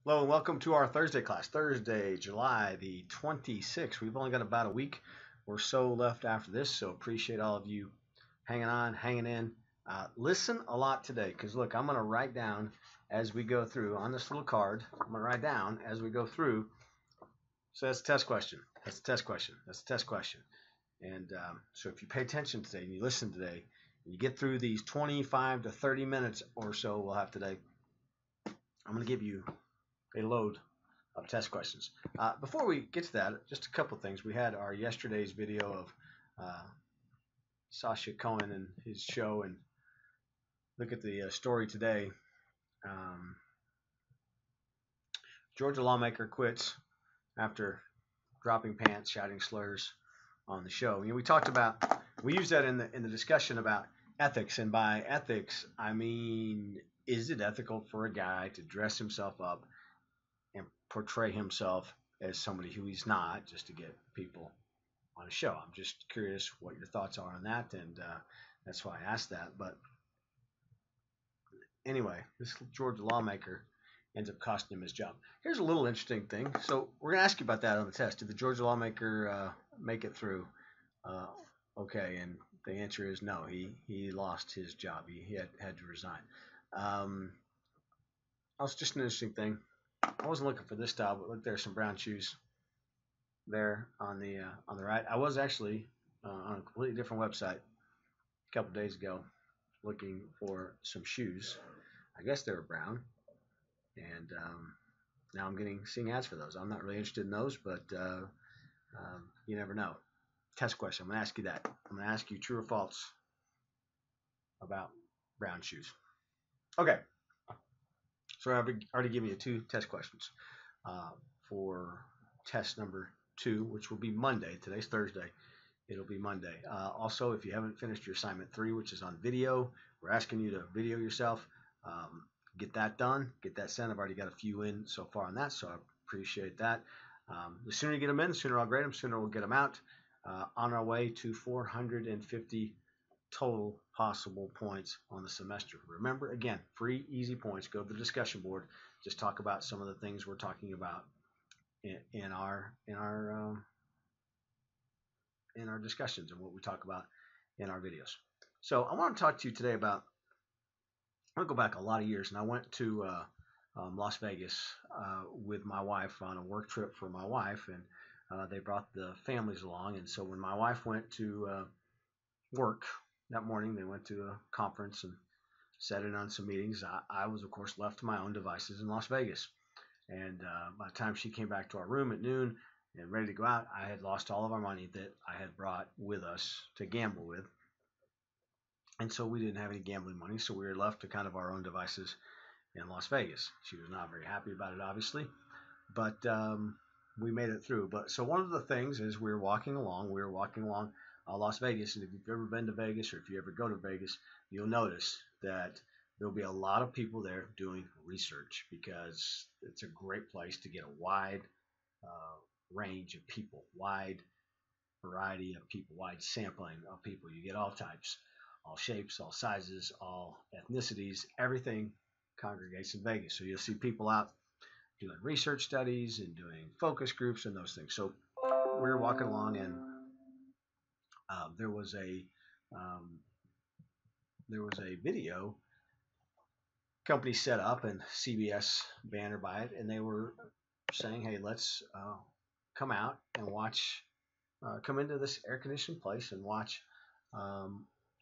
Hello and welcome to our Thursday class. Thursday, July the 26th. We've only got about a week or so left after this, so appreciate all of you hanging on, hanging in. Listen a lot today because look, I'm going to write down as we go through on this little card. I'm going to write down as we go through. So that's a test question. That's a test question. That's a test question. And so if you pay attention today and you listen today, and you get through these 25 to 30 minutes or so we'll have today, I'm going to give you a load of test questions. Before we get to that, just a couple things. We had our yesterday's video of Sasha Cohen and his show, and look at the story today. Um, Georgia lawmaker quits after dropping pants, shouting slurs on the show. We talked about, we used that in the discussion about ethics, and by ethics, I mean, is it ethical for a guy to dress himself up and portray himself as somebody who he's not, just to get people on a show? I'm just curious what your thoughts are on that, and that's why I asked that. But anyway, this Georgia lawmaker ends up costing him his job. Here's a little interesting thing. So we're going to ask you about that on the test. Did the Georgia lawmaker make it through? Uh, okay, and the answer is no. He lost his job. He had to resign. That was just an interesting thing. I wasn't looking for this style, but look, there's some brown shoes there on the right. I was actually on a completely different website a couple days ago looking for some shoes. I guess they were brown, and now I'm seeing ads for those. I'm not really interested in those, but you never know. Test question. I'm going to ask you that. I'm going to ask you true or false about brown shoes. Okay. So I've already given you two test questions for test number 2, which will be Monday. Today's Thursday. It'll be Monday. Also, if you haven't finished your assignment 3, which is on video, we're asking you to video yourself. Get that done. Get that sent. I've already got a few in so far on that, so I appreciate that. The sooner you get them in, the sooner I'll grade them, the sooner we'll get them out. On our way to 450 total possible points on the semester. Remember, again, free, easy points. Go to the discussion board. Just talk about some of the things we're talking about in our discussions and what we talk about in our videos. So I want to talk to you today about, I'm going to go back a lot of years, and I went to Las Vegas with my wife on a work trip for my wife, and they brought the families along. And so when my wife went to work that morning, they went to a conference and sat in on some meetings. I was, of course, left to my own devices in Las Vegas. And by the time she came back to our room at noon and ready to go out, I had lost all of our money that I had brought with us to gamble with. And so we didn't have any gambling money, so we were left to kind of our own devices in Las Vegas. She was not very happy about it, obviously, but we made it through. But so one of the things is we were walking along Las Vegas, and if you've ever been to Vegas or if you ever go to Vegas, you'll notice that there'll be a lot of people there doing research because it's a great place to get a wide range of people, wide variety of people, wide sampling of people. You get all types, all shapes, all sizes, all ethnicities, everything congregates in Vegas. So you'll see people out doing research studies and doing focus groups and those things. So we were walking along, and there was a video company set up and CBS banner by it, and they were saying, "Hey, let's come out and watch, come into this air conditioned place and watch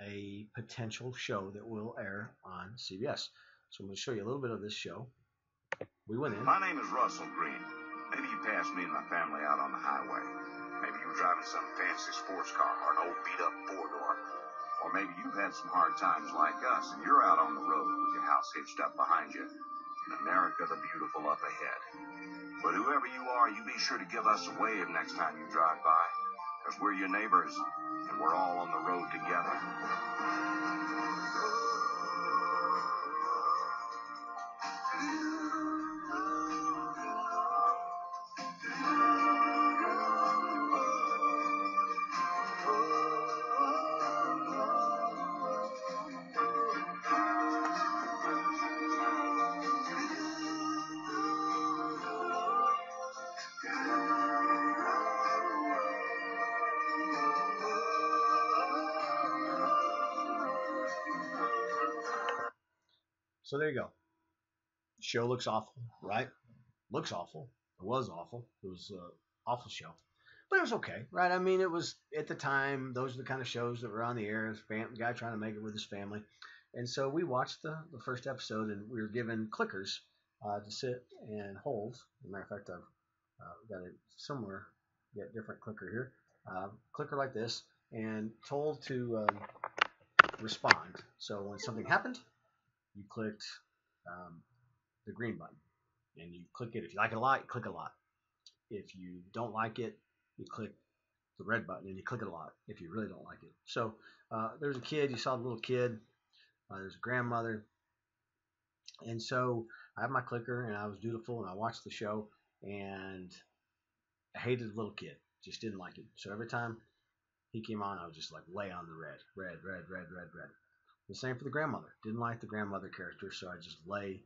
a potential show that will air on CBS." So I'm going to show you a little bit of this show. We went in. My name is Russell Green. Maybe you passed me and my family out on the highway. Maybe you were driving some fancy sports car or an old beat-up four-door. Or maybe you've had some hard times like us and you're out on the road with your house hitched up behind you and America the Beautiful up ahead. But whoever you are, you be sure to give us a wave next time you drive by, because we're your neighbors and we're all on the road together. So there you go. The show looks awful, right? Looks awful. It was awful. It was an awful show. But it was okay, right? I mean, it was at the time, those are the kind of shows that were on the air. Guy trying to make it with his family. And so we watched the first episode, and we were given clickers to sit and hold. As a matter of fact, I've got it somewhere, get different clicker here. Clicker like this, and told to respond. So when something happened, you clicked the green button, and you click it. If you like it a lot, you click a lot. If you don't like it, you click the red button and you click it a lot if you really don't like it. So there's a kid, you saw the little kid, there's a grandmother, and so I have my clicker and I was dutiful and I watched the show and I hated the little kid, just didn't like it. So every time he came on, I would just like lay on the red, red, red, red, red, red. The same for the grandmother. Didn't like the grandmother character, so I just lay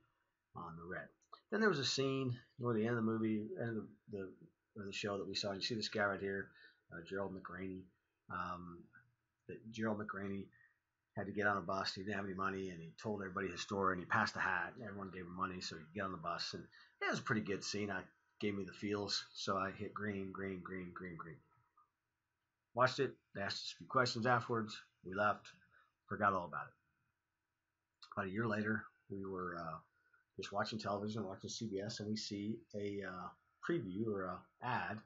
on the red. Then there was a scene near the end of the movie, end of the show that we saw. You see this guy right here, Gerald McRaney. Gerald McRaney had to get on a bus. He didn't have any money, and he told everybody his story, and he passed a hat, and everyone gave him money so he could get on the bus. And it was a pretty good scene. I gave me the feels, so I hit green, green, green, green, green. Watched it. They asked us a few questions afterwards. We left. Forgot all about it. About a year later, we were just watching television, watching CBS, and we see a preview or a ad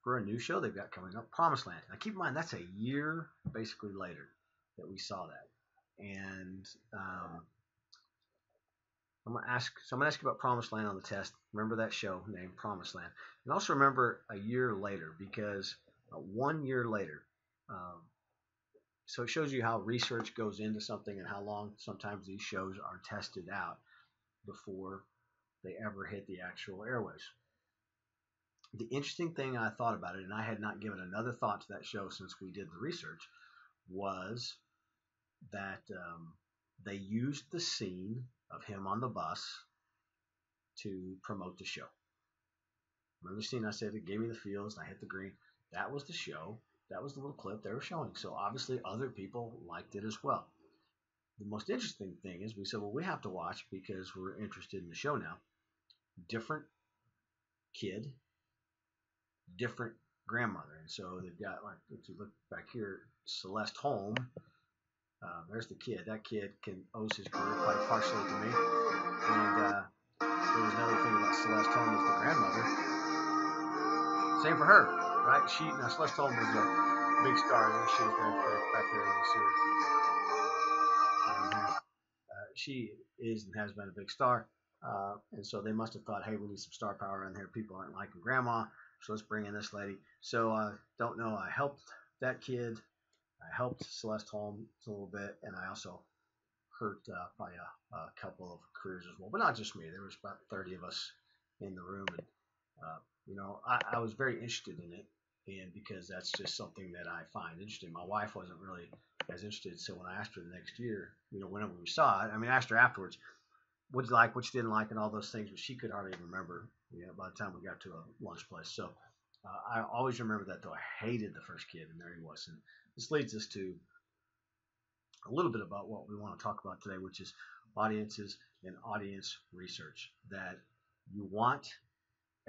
for a new show they've got coming up, Promised Land. Now keep in mind, that's a year basically later that we saw that. And I'm gonna ask you about Promised Land on the test. Remember that show named Promised Land, and also remember a year later, because 1 year later. So it shows you how research goes into something and how long sometimes these shows are tested out before they ever hit the actual airways. The interesting thing I thought about it, and I had not given another thought to that show since we did the research, was that they used the scene of him on the bus to promote the show. Remember the scene I said it gave me the feels and I hit the green? That was the show. That was the little clip they were showing. So obviously other people liked it as well. The most interesting thing is we said, well, we have to watch because we're interested in the show now. Different kid, different grandmother. And so they've got, like, if you look back here, Celeste Holm. There's the kid. That kid owes his career quite partially to me. And there was another thing about Celeste Holm as the grandmother. Same for her, right? Now Celeste Holm was a big star. There she is back there in the series. She is and has been a big star. And so they must have thought, hey, we need some star power in here. People aren't liking grandma, so let's bring in this lady. So don't know. I helped that kid. I helped Celeste Holm a little bit, and I also hurt by a couple of careers as well. But not just me. There was about 30 of us in the room, and I was very interested in it, and because that's just something that I find interesting. My wife wasn't really as interested, so when I asked her the next year, whenever we saw it, I mean, I asked her afterwards, what you like, what you didn't like, and all those things, but she could hardly even remember. By the time we got to a lunch place, so I always remember that though. I hated the first kid, and there he was. And this leads us to a little bit about what we want to talk about today, which is audiences and audience research. That you want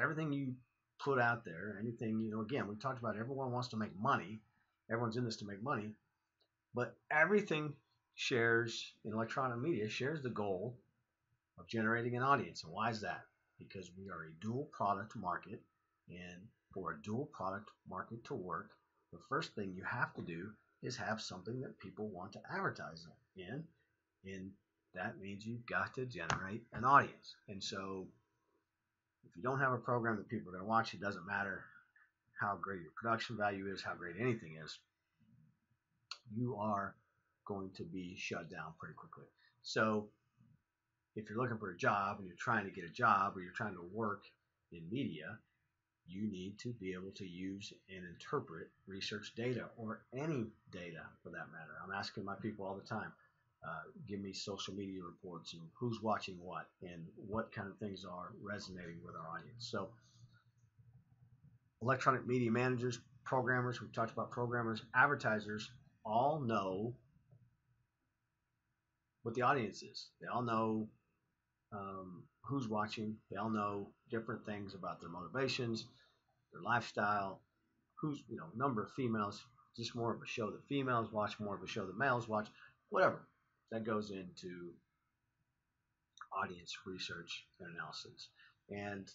everything you put out there, anything, again, we talked about everyone wants to make money. Everyone's in this to make money, but everything shares in electronic media shares the goal of generating an audience. And why is that? Because we are a dual product market, and for a dual product market to work, the first thing you have to do is have something that people want to advertise in, and that means you've got to generate an audience. And so if you don't have a program that people are going to watch, it doesn't matter how great your production value is, how great anything is, you are going to be shut down pretty quickly. So if you're looking for a job and you're trying to get a job or you're trying to work in media, you need to be able to use and interpret research data, or any data for that matter. I'm asking my people all the time, give me social media reports and who's watching what and what kind of things are resonating with our audience. So electronic media managers, programmers, we've talked about programmers, advertisers, all know what the audience is. They all know who's watching. They'll know different things about their motivations, their lifestyle, who's, number of females, just more of a show that females watch, more of a show that males watch, whatever. That goes into audience research and analysis. And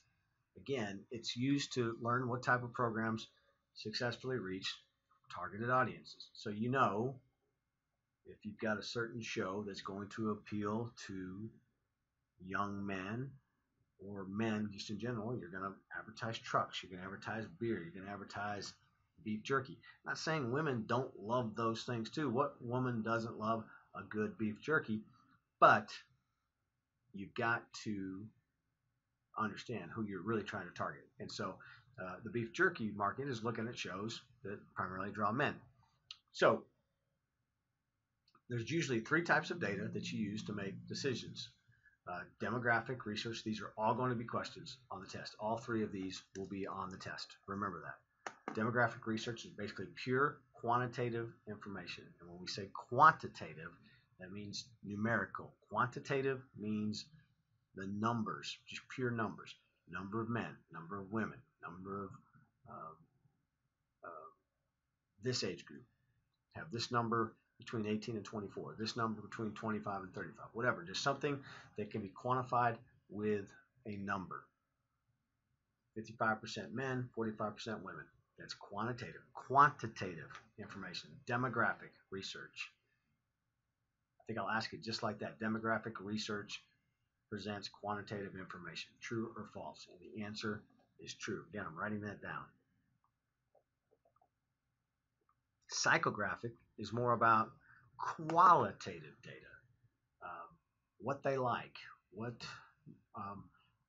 again, it's used to learn what type of programs successfully reach targeted audiences. So if you've got a certain show that's going to appeal to young men or men just in general, you're going to advertise trucks, you're going to advertise beer, you're going to advertise beef jerky. I'm not saying women don't love those things too. What woman doesn't love a good beef jerky? But you've got to understand who you're really trying to target. And so the beef jerky market is looking at shows that primarily draw men. So there's usually three types of data that you use to make decisions. Demographic research, these are all going to be questions on the test. All three of these will be on the test. Remember that. Demographic research is basically pure quantitative information. And when we say quantitative, that means numerical. Quantitative means the numbers, just pure numbers. Number of men, number of women, number of this age group. Have this number between 18 and 24, this number between 25 and 35, whatever. Just something that can be quantified with a number. 55% men, 45% women. That's quantitative. Quantitative information. Demographic research. I think I'll ask it just like that. Demographic research presents quantitative information. True or false? And the answer is true. Again, I'm writing that down. Psychographic is more about qualitative data. What they like, what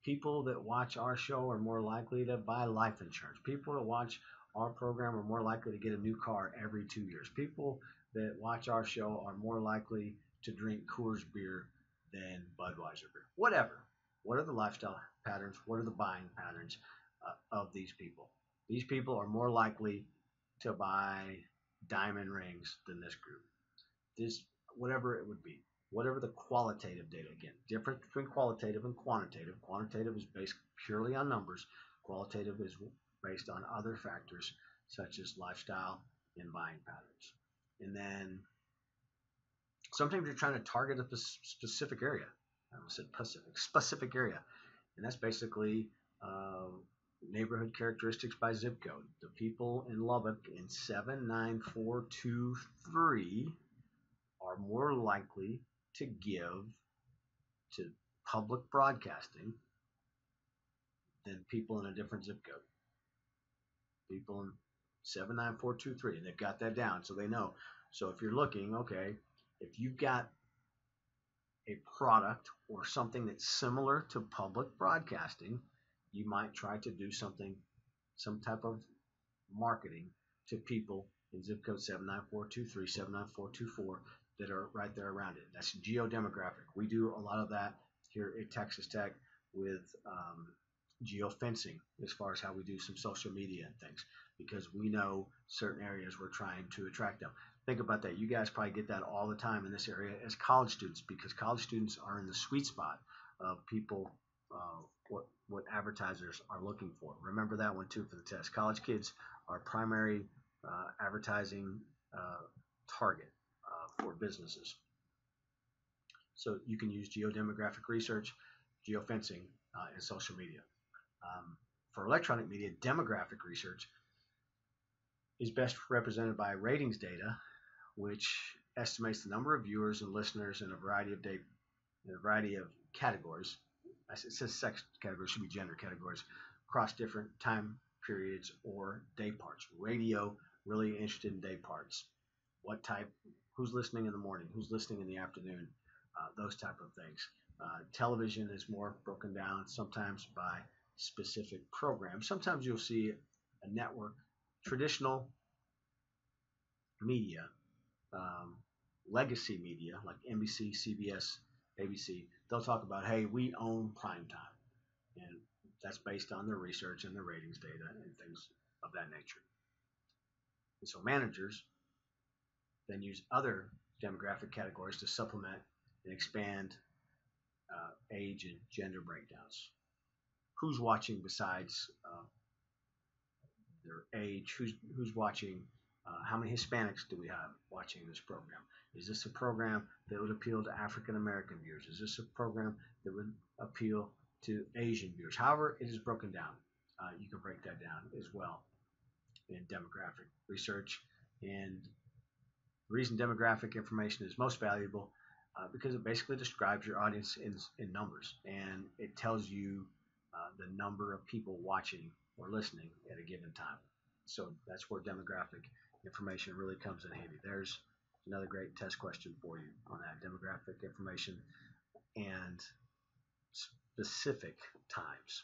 people that watch our show are more likely to buy life insurance. People that watch our program are more likely to get a new car every 2 years. People that watch our show are more likely to drink Coors beer than Budweiser beer. Whatever. What are the lifestyle patterns? What are the buying patterns of these people? These people are more likely to buy diamond rings than this group. This, whatever it would be, whatever the qualitative data. Again, difference between qualitative and quantitative. Quantitative is based purely on numbers. Qualitative is based on other factors such as lifestyle and buying patterns. And then sometimes you're trying to target a specific area. I almost said specific area. And that's basically neighborhood characteristics by zip code. The people in Lubbock in 79423 are more likely to give to public broadcasting than people in a different zip code. People in 79423, and they've got that down, so they know. So if you're looking, okay, if you've got a product or something that's similar to public broadcasting, you might try to do some type of marketing to people in zip code 79423, 79424 that are right there around it. That's geodemographic. We do a lot of that here at Texas Tech with geofencing as far as how we do some social media and things, because we know certain areas we're trying to attract them. Think about that. You guys probably get that all the time in this area as college students, because college students are in the sweet spot of people, what advertisers are looking for. Remember that one too for the test. College kids are primary advertising target for businesses. So you can use geodemographic research, geofencing, and social media. For electronic media, demographic research is best represented by ratings data, which estimates the number of viewers and listeners in a variety of categories. It says sex categories, should be gender categories, across different time periods or day parts. Radio, really interested in day parts. What type, who's listening in the morning, who's listening in the afternoon, those type of things. Television is more broken down sometimes by specific programs. Sometimes you'll see a network, traditional media, legacy media like NBC, CBS, ABC. They'll talk about, hey, we own primetime, and that's based on their research and their ratings data and things of that nature. And so managers then use other demographic categories to supplement and expand age and gender breakdowns. Who's watching besides their age? Who's watching? How many Hispanics do we have watching this program? Is this a program that would appeal to African American viewers? Is this a program that would appeal to Asian viewers? However, it is broken down. You can break that down as well in demographic research. And the reason demographic information is most valuable because it basically describes your audience in numbers, and it tells you the number of people watching or listening at a given time. So that's where demographic information really comes in handy. There's another great test question for you on that demographic information and specific times.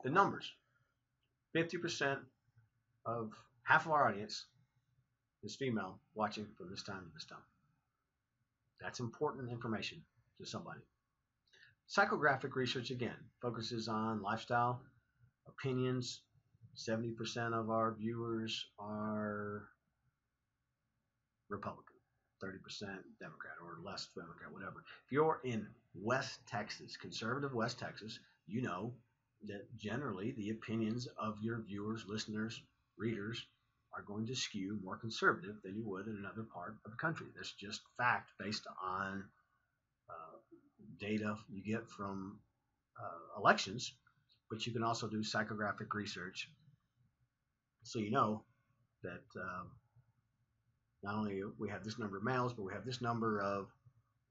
The numbers: 50% of half of our audience is female watching from this time to this time. That's important information to somebody. Psychographic research, again, focuses on lifestyle, opinions. 70% of our viewers are Republican, 30% Democrat, or less Democrat, whatever. If you're in West Texas, conservative West Texas, you know that generally the opinions of your viewers, listeners, readers are going to skew more conservative than you would in another part of the country. That's just fact based on data you get from elections, but you can also do psychographic research. So you know that not only we have this number of males, but we have this number of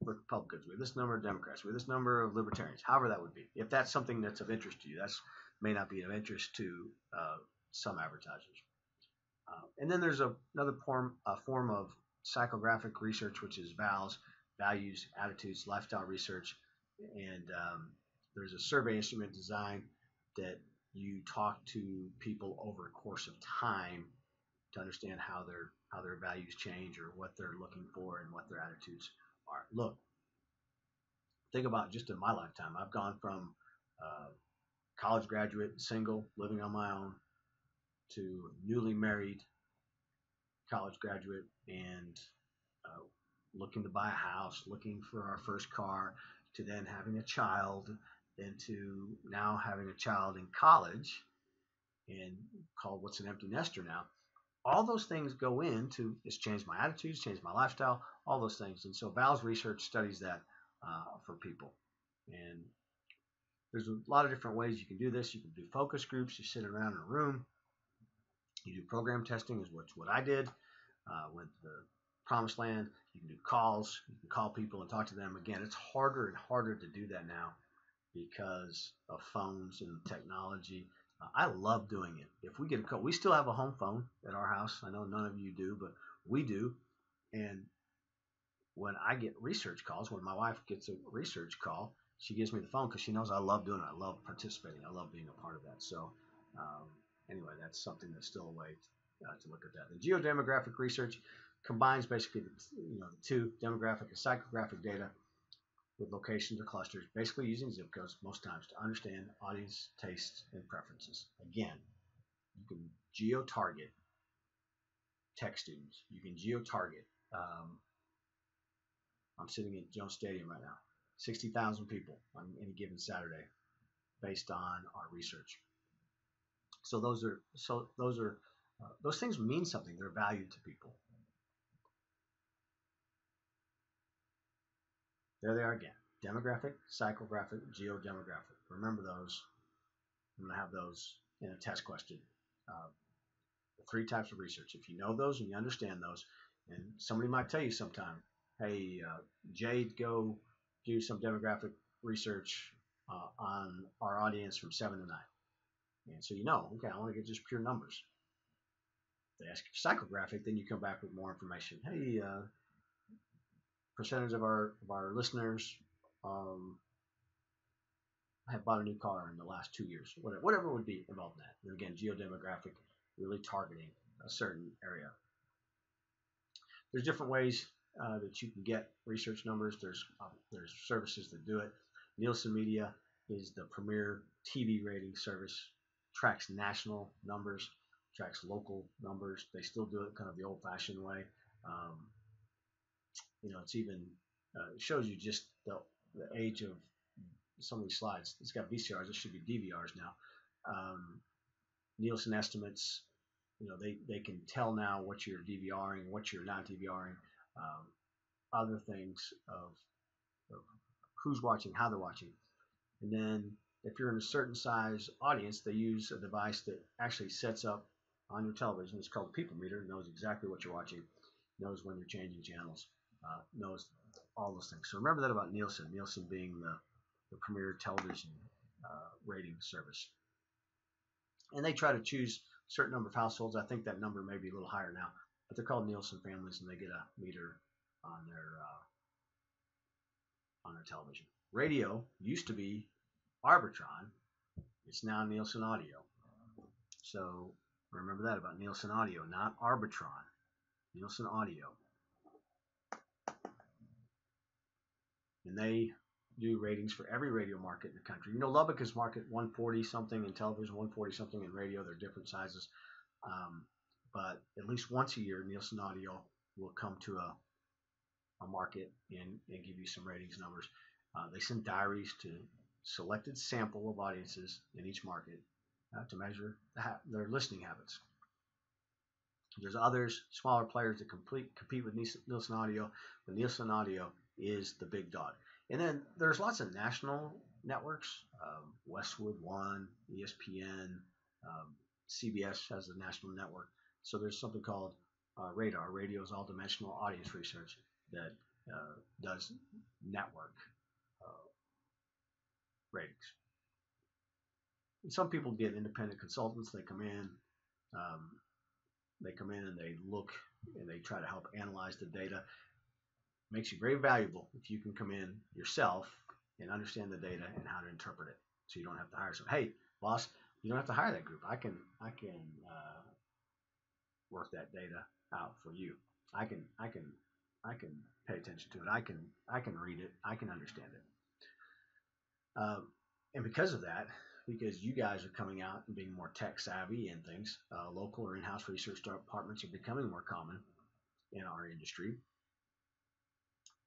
Republicans, we have this number of Democrats, we have this number of Libertarians, however that would be. If that's something that's of interest to you, that may not be of interest to some advertisers. And then there's another form of psychographic research, which is VALS, values, attitudes, lifestyle research. And there's a survey instrument design that you talk to people over a course of time to understand how their values change or what they're looking for and what their attitudes are. Look, think about just in my lifetime. I've gone from college graduate, single, living on my own, to newly married, college graduate, and looking to buy a house, looking for our first car, to then having a child, then to now having a child in college, and called what's an empty nester now. All those things go into, it's changed my attitudes, changed my lifestyle, all those things. And so VALS research studies that for people. And there's a lot of different ways you can do this. You can do focus groups. You sit around in a room. You do program testing, is what I did with the Promised Land. You can do calls. You can call people and talk to them. Again, it's harder and harder to do that now because of phones and technology. I love doing it. If we get a call, we still have a home phone at our house. I know none of you do, but we do. And when I get research calls, when my wife gets a research call, she gives me the phone because she knows I love doing it. I love participating. I love being a part of that. So anyway, that's something that's still a way to look at that. The geodemographic research combines basically the two, demographic and psychographic data, with locations or clusters, basically using zip codes most times to understand audience tastes and preferences. Again, you can geo-target tech students. You can geo-target. I'm sitting at Jones Stadium right now, 60,000 people on any given Saturday, based on our research. So those things mean something. They're valued to people. There they are again. Demographic, psychographic, geodemographic. Remember those. I'm going to have those in a test question. The three types of research. If you know those and you understand those, and somebody might tell you sometime, hey, Jade, go do some demographic research on our audience from 7 to 9. And so okay, I want to get just pure numbers. If they ask you psychographic, then you come back with more information. Hey, percentage of our listeners have bought a new car in the last 2 years, whatever would be involved in that. And again, geodemographic, really targeting a certain area. There's different ways that you can get research numbers. There's services that do it. Nielsen Media is the premier TV rating service. Tracks national numbers, tracks local numbers. They still do it kind of the old-fashioned way. It's even It shows you just the age of some of these slides. It's got VCRs. This should be DVRs now. Nielsen estimates. They can tell now what you're DVRing, what you're not DVRing. Other things of who's watching, how they're watching. And then if you're in a certain size audience, they use a device that actually sets up on your television. It's called a people meter. It knows exactly what you're watching, knows when you're changing channels, knows all those things. So remember that about Nielsen. Nielsen being the premier television rating service. And they try to choose a certain number of households. I think that number may be a little higher now, but they're called Nielsen families, and they get a meter on their television. Radio used to be Arbitron. It's now Nielsen Audio. So remember that about Nielsen Audio, not Arbitron. Nielsen Audio. And they do ratings for every radio market in the country. Lubbock is market 140 something in television, 140 something in radio. They're different sizes. But at least once a year, Nielsen Audio will come to a market and give you some ratings numbers. They send diaries to selected sample of audiences in each market to measure their listening habits. There's others, smaller players that compete with Nielsen Audio, but Nielsen Audio is the big dog. And then there's lots of national networks, Westwood One, ESPN, CBS has a national network. So there's something called RADAR, Radio's All-Dimensional Audience Research, that does network ratings. And some people get independent consultants. They come in and they look and they try to help analyze the data. Makes you very valuable if you can come in yourself and understand the data and how to interpret it. So you don't have to hire someone. Hey, boss, you don't have to hire that group. I can work that data out for you. I can pay attention to it. I can read it. I can understand it. And because of that, because you guys are coming out and being more tech savvy and things, local or in-house research departments are becoming more common in our industry.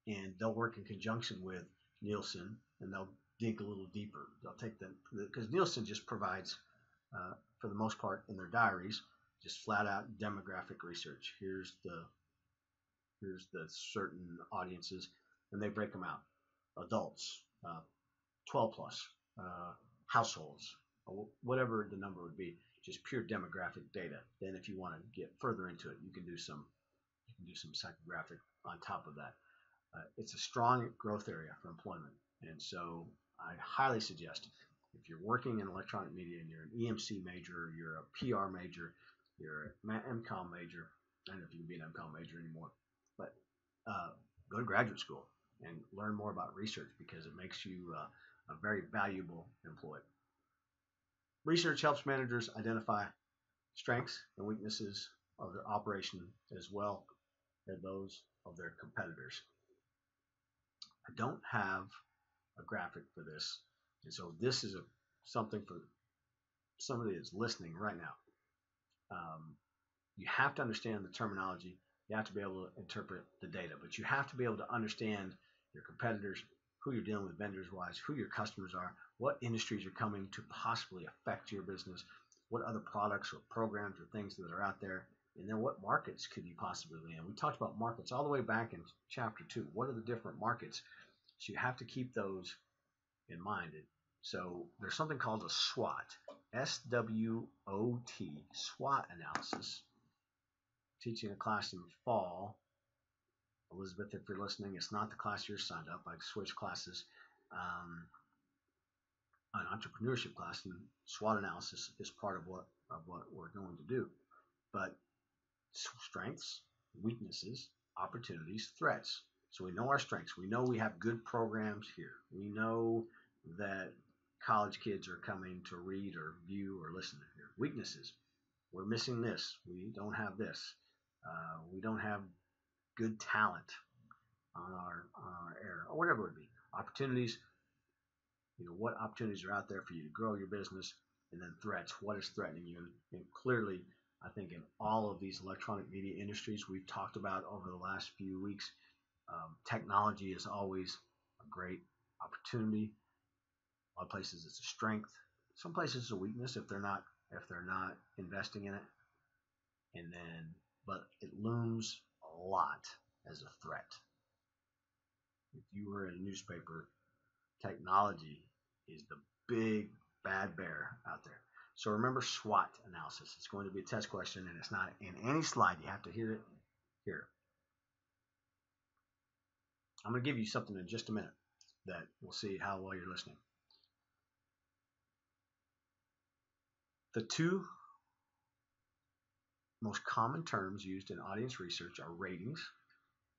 And they'll work in conjunction with Nielsen, and they'll dig a little deeper. They'll take because Nielsen just provides, for the most part, in their diaries, just flat out demographic research. Here's the certain audiences, and they break them out: adults, 12 plus, households, whatever the number would be, just pure demographic data. Then, if you want to get further into it, you can do some psychographic on top of that. It's a strong growth area for employment, and so I highly suggest if you're working in electronic media and you're an EMC major, you're a PR major, you're an MCOM major. I don't know if you can be an MCOM major anymore, but go to graduate school and learn more about research because it makes you a very valuable employee. Research helps managers identify strengths and weaknesses of their operation as well as those of their competitors. I don't have a graphic for this, and so this is something for somebody that's listening right now. You have to understand the terminology. You have to be able to interpret the data, but you have to be able to understand your competitors, who you're dealing with vendors-wise, who your customers are, what industries are coming to possibly affect your business, what other products or programs or things that are out there, and then what markets could you possibly be in. We talked about markets all the way back in chapter 2. What are the different markets? So you have to keep those in mind. So there's something called a SWOT, S-W-O-T, SWOT analysis. Teaching a class in the fall. Elizabeth, if you're listening, it's not the class you're signed up. I switched classes. An entrepreneurship class, and SWOT analysis is part of what we're going to do. But strengths, weaknesses, opportunities, threats. So we know our strengths. We know we have good programs here. We know that college kids are coming to read or view or listen here. Weaknesses. We're missing this. We don't have this. We don't have good talent on our area, or whatever it would be. Opportunities. What opportunities are out there for you to grow your business, and then threats. What is threatening you? And clearly, I think in all of these electronic media industries we've talked about over the last few weeks, Technology is always a great opportunity. A lot of places it's a strength. Some places it's a weakness if they're not investing in it. And then, but it looms a lot as a threat. If you were in a newspaper, technology is the big bad bear out there. So remember SWOT analysis. It's going to be a test question, and it's not in any slide. You have to hear it here. I'm going to give you something in just a minute that we'll see how well you're listening. The two most common terms used in audience research are ratings.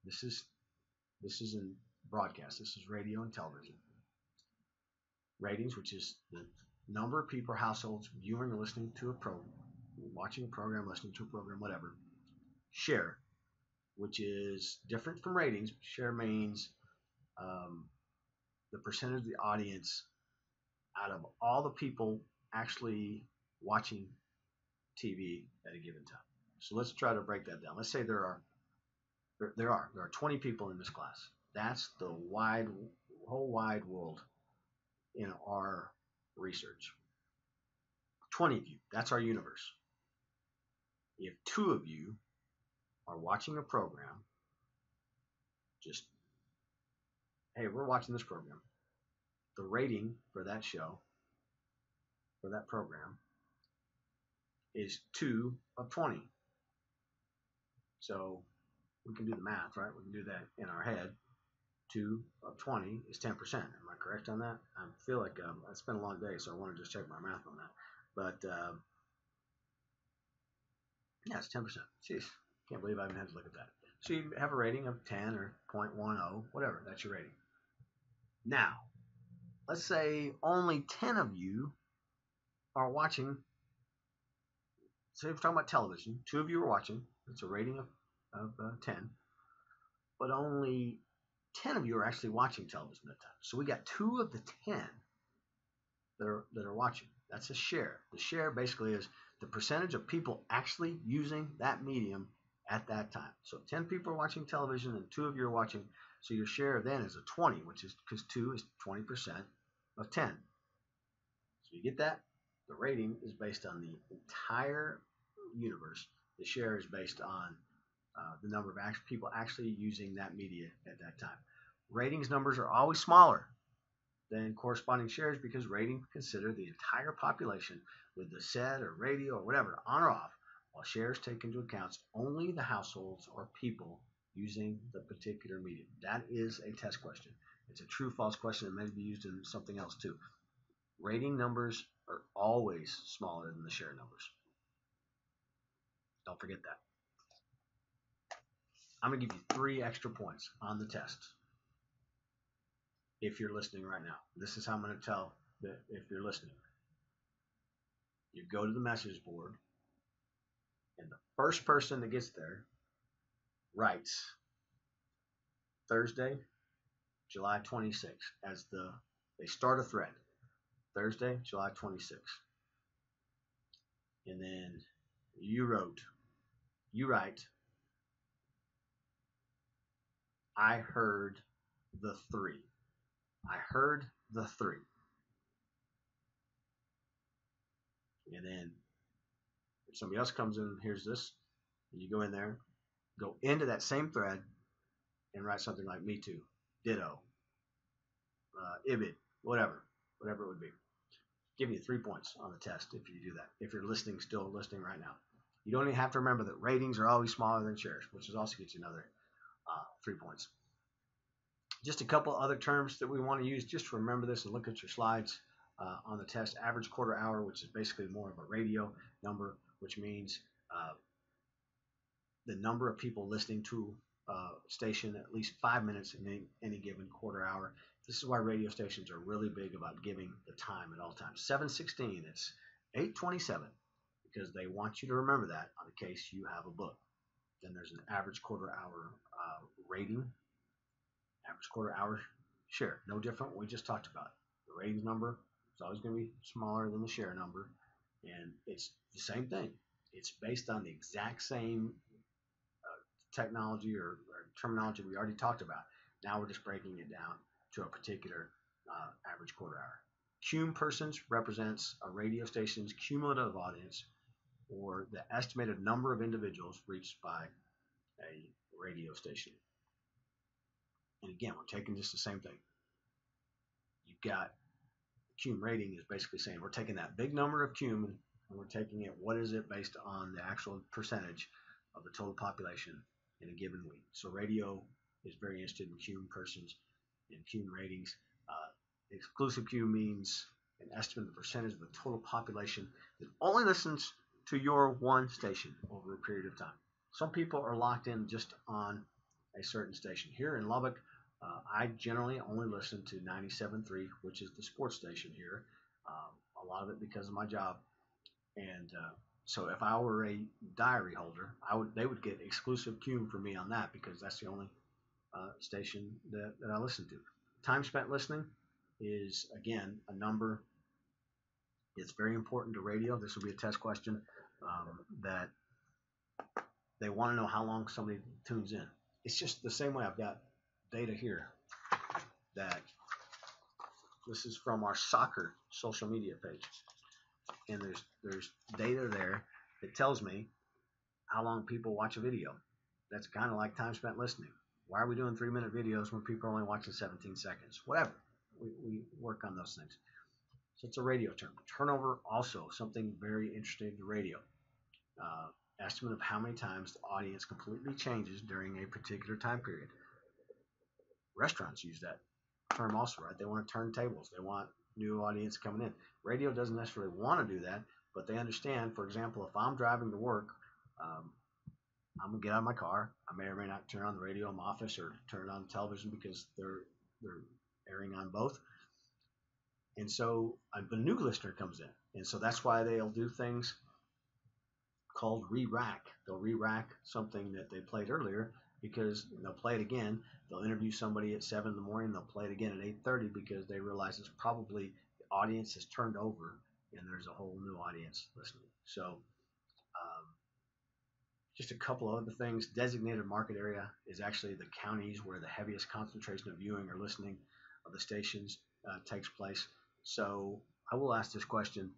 This is in broadcast. This is radio and television. Ratings, which is the number of people or households viewing or listening to a program, watching a program, listening to a program, whatever. Share, which is different from ratings. Share means the percentage of the audience out of all the people actually watching TV at a given time. So let's try to break that down. Let's say there are 20 people in this class. That's the whole wide world in our research. 20 of you, that's our universe. If 2 of you are watching a program, just, hey, we're watching this program. The rating for that show, for that program, is 2 of 20. So we can do the math, right? We can do that in our head. 2 of 20 is 10%. Am I correct on that? I feel like it's been a long day, so I want to just check my math on that. But yeah, it's 10%. Jeez, can't believe I even had to look at that. So you have a rating of 10 or 0.10, whatever. That's your rating. Now, let's say only 10 of you are watching. So if we're talking about television, 2 of you are watching. It's a rating of 10. But only 10 of you are actually watching television at that time. So we got 2 of the 10 that are watching. That's a share. The share basically is the percentage of people actually using that medium at that time. So 10 people are watching television and 2 of you are watching. So your share then is a 20, which is because 2 is 20% of 10. So you get that? The rating is based on the entire universe. The share is based on the number of people actually using that media at that time. Ratings numbers are always smaller than corresponding shares because ratings consider the entire population with the set or radio or whatever on or off, while shares take into account only the households or people using the particular medium. That is a test question. It's a true-false question that may be used in something else too. Rating numbers are always smaller than the share numbers. Don't forget that. I'm going to give you 3 extra points on the test if you're listening right now. This is how I'm going to tell that if you're listening. You go to the message board, and the first person that gets there writes Thursday, July 26th as they start a thread. Thursday, July 26th. And then you write, I heard the 3. I heard the 3. And then if somebody else comes in and hears this, and you go in there, go into that same thread and write something like me too, ditto, ibid, whatever it would be. Give you 3 points on the test if you do that, if you're still listening right now. You don't even have to remember that ratings are always smaller than shares, which is also gets you another 3 points. Just a couple other terms that we want to use. Just remember this and look at your slides on the test. Average quarter hour, which is basically more of a radio number, which means the number of people listening to a station at least 5 minutes in any given quarter hour. This is why radio stations are really big about giving the time at all times. 7:16, it's 8:27, because they want you to remember that on the case you have a book. Then there's an average quarter hour rating, average quarter hour share. No different what we just talked about. The ratings number is always going to be smaller than the share number, and it's the same thing. It's based on the exact same technology or terminology we already talked about. Now we're just breaking it down to a particular average quarter hour. Cum persons represents a radio station's cumulative audience, or the estimated number of individuals reached by a radio station. And again, we're taking just the same thing. You've got cum rating is basically saying we're taking that big number of cum and we're taking it, what is it based on the actual percentage of the total population in a given week. So radio is very interested in cum persons and cum ratings. Exclusive cum means an estimate of the percentage of the total population that only listens to your one station over a period of time. Some people are locked in just on a certain station. Here in Lubbock, I generally only listen to 97.3, which is the sports station here. A lot of it because of my job. And so if I were a diary holder, they would get exclusive cum for me on that because that's the only station that I listen to. Time spent listening is, again, a number. It's very important to radio. This will be a test question that they want to know how long somebody tunes in. It's just the same way. I've got data here that this is from our soccer social media page, and there's data there that tells me how long people watch a video. That's kind of like time spent listening. Why are we doing 3-minute videos when people are only watching 17 seconds? Whatever. We work on those things. So it's a radio term. Turnover, also something very interesting to radio. Estimate of how many times the audience completely changes during a particular time period. Restaurants use that term also, right? They want to turn tables. They want new audience coming in. Radio doesn't necessarily want to do that, but they understand. For example, if I'm driving to work, I'm gonna get out of my car. I may or may not turn on the radio in my office or turn it on the television because they're airing on both. And so a new listener comes in, and so that's why they'll do things called re-rack. They'll re-rack something that they played earlier because they'll play it again. They'll interview somebody at 7 in the morning. They'll play it again at 8:30 because they realize it's probably the audience has turned over and there's a whole new audience listening. So just a couple of other things. Designated market area is actually the counties where the heaviest concentration of viewing or listening of the stations takes place. So I will ask this question.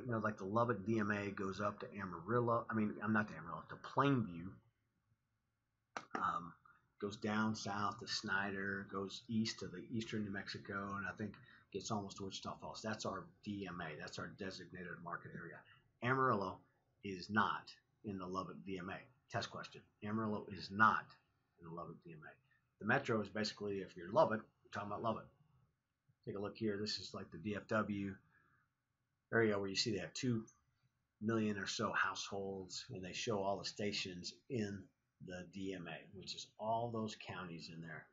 Like the Lubbock DMA goes up to Amarillo. Not to Amarillo, to Plainview. Goes down south to Snyder, goes east to the eastern New Mexico, and I think gets almost to Wichita Falls. That's our DMA. That's our designated market area. Amarillo is not in the Lubbock DMA. Test question. Amarillo is not in the Lubbock DMA. The metro is basically, if you're in Lubbock, you're talking about Lubbock. Take a look here. This is like the DFW area where you see they have 2 million or so households, and they show all the stations in the DMA, which is all those counties in there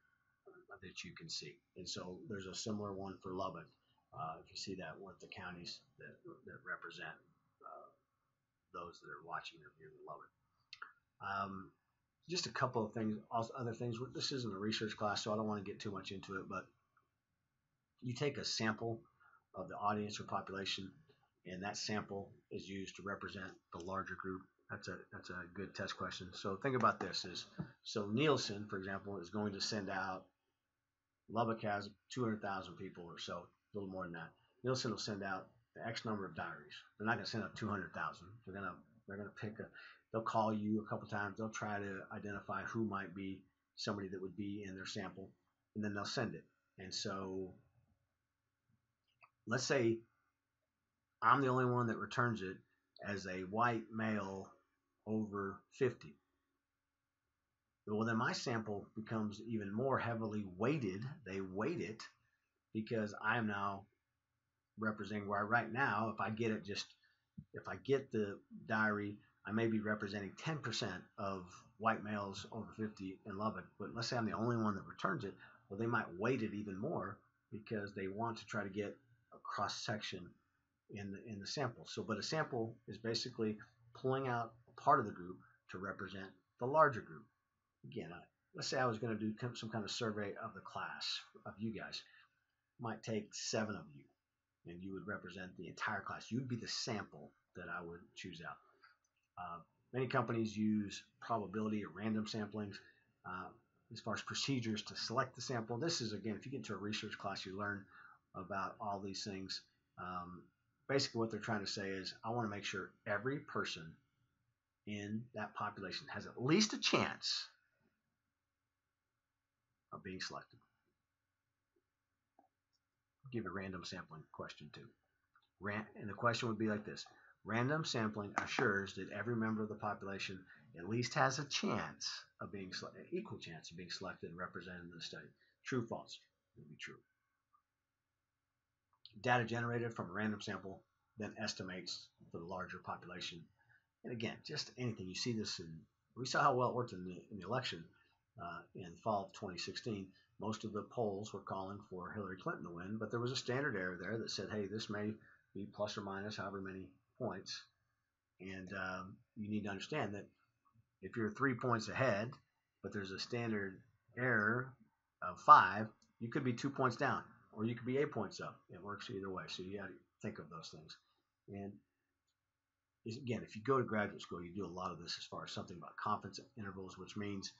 that you can see. And so there's a similar one for Lubbock. If you see that, with the counties that represent those that are watching or viewing Lubbock. Just a couple of things, also other things. This isn't a research class, so I don't want to get too much into it, but you take a sample of the audience or population, and that sample is used to represent the larger group. That's a good test question. So think about this. So Nielsen, for example, is going to send out, Lubbock has 200,000 people or so, a little more than that. Nielsen will send out the X number of diaries. They're not going to send out 200,000. They're going to pick they'll call you a couple times. They'll try to identify who might be somebody that would be in their sample, and then they'll send it. And so let's say I'm the only one that returns it as a white male over 50. Well, then my sample becomes even more heavily weighted. They weight it because I am now representing where right now, if I get the diary, I may be representing 10% of white males over 50 in Lubbock. But let's say I'm the only one that returns it. Well, they might weight it even more because they want to try to get a cross section in the sample. So, but a sample is basically pulling out a part of the group to represent the larger group. Again, let's say I was going to do some kind of survey of the class of you guys. It might take 7 of you, and you would represent the entire class. You'd be the sample that I would choose out. Many companies use probability or random samplings as far as procedures to select the sample. This is, again, if you get into a research class, you learn about all these things. Basically, what they're trying to say is, I want to make sure every person in that population has at least a chance of being selected. I'll give a random sampling question too. And the question would be like this: random sampling assures that every member of the population at least has a chance of being an equal chance of being selected and represented in the study. True, false? It would be true. Data generated from a random sample then estimates for the larger population. And again, just anything. You see this we saw how well it worked in the election in fall of 2016. Most of the polls were calling for Hillary Clinton to win, but there was a standard error there that said, hey, this may be plus or minus however many points. And you need to understand that if you're 3 points ahead, but there's a standard error of 5, you could be 2 points down, or you could be 8 points up. It works either way. So you got to think of those things. And again, if you go to graduate school, you do a lot of this as far as something about confidence intervals, which means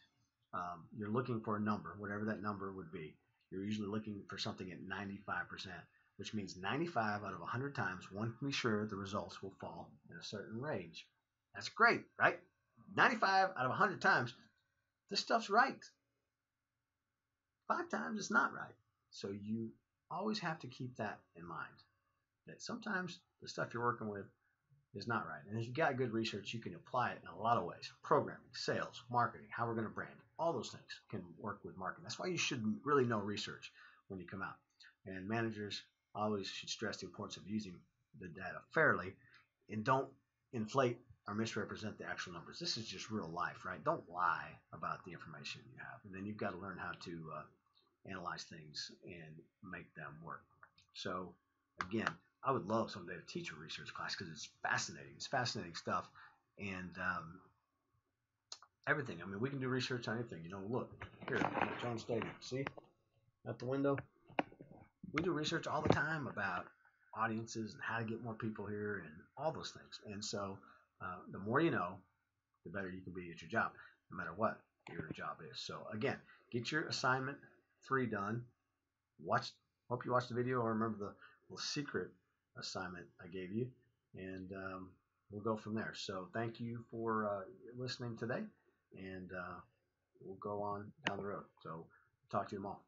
you're looking for a number, whatever that number would be. You're usually looking for something at 95%, which means 95 out of 100 times, one can be sure the results will fall in a certain range. That's great, right? 95 out of 100 times, this stuff's right. 5 times it's not right. So you always have to keep that in mind, that sometimes the stuff you're working with is not right. And if you've got good research, you can apply it in a lot of ways. Programming, sales, marketing, how we're going to brand. All those things can work with marketing. That's why you should really know research when you come out. And managers always should stress the importance of using the data fairly and don't inflate or misrepresent the actual numbers. This is just real life, right? Don't lie about the information you have. And then you've got to learn how to analyze things and make them work. So again, I would love someday to teach a research class because it's fascinating. It's fascinating stuff. And everything. I mean, we can do research on anything. Look, here, at Jones Stadium. See? At the window. We do research all the time about audiences and how to get more people here and all those things. And so the more you know, the better you can be at your job, no matter what your job is. So again, get your assignment 3 done. Hope you watched the video or remember the little secret assignment I gave you. And we'll go from there. So thank you for listening today. And we'll go on down the road. So talk to you tomorrow.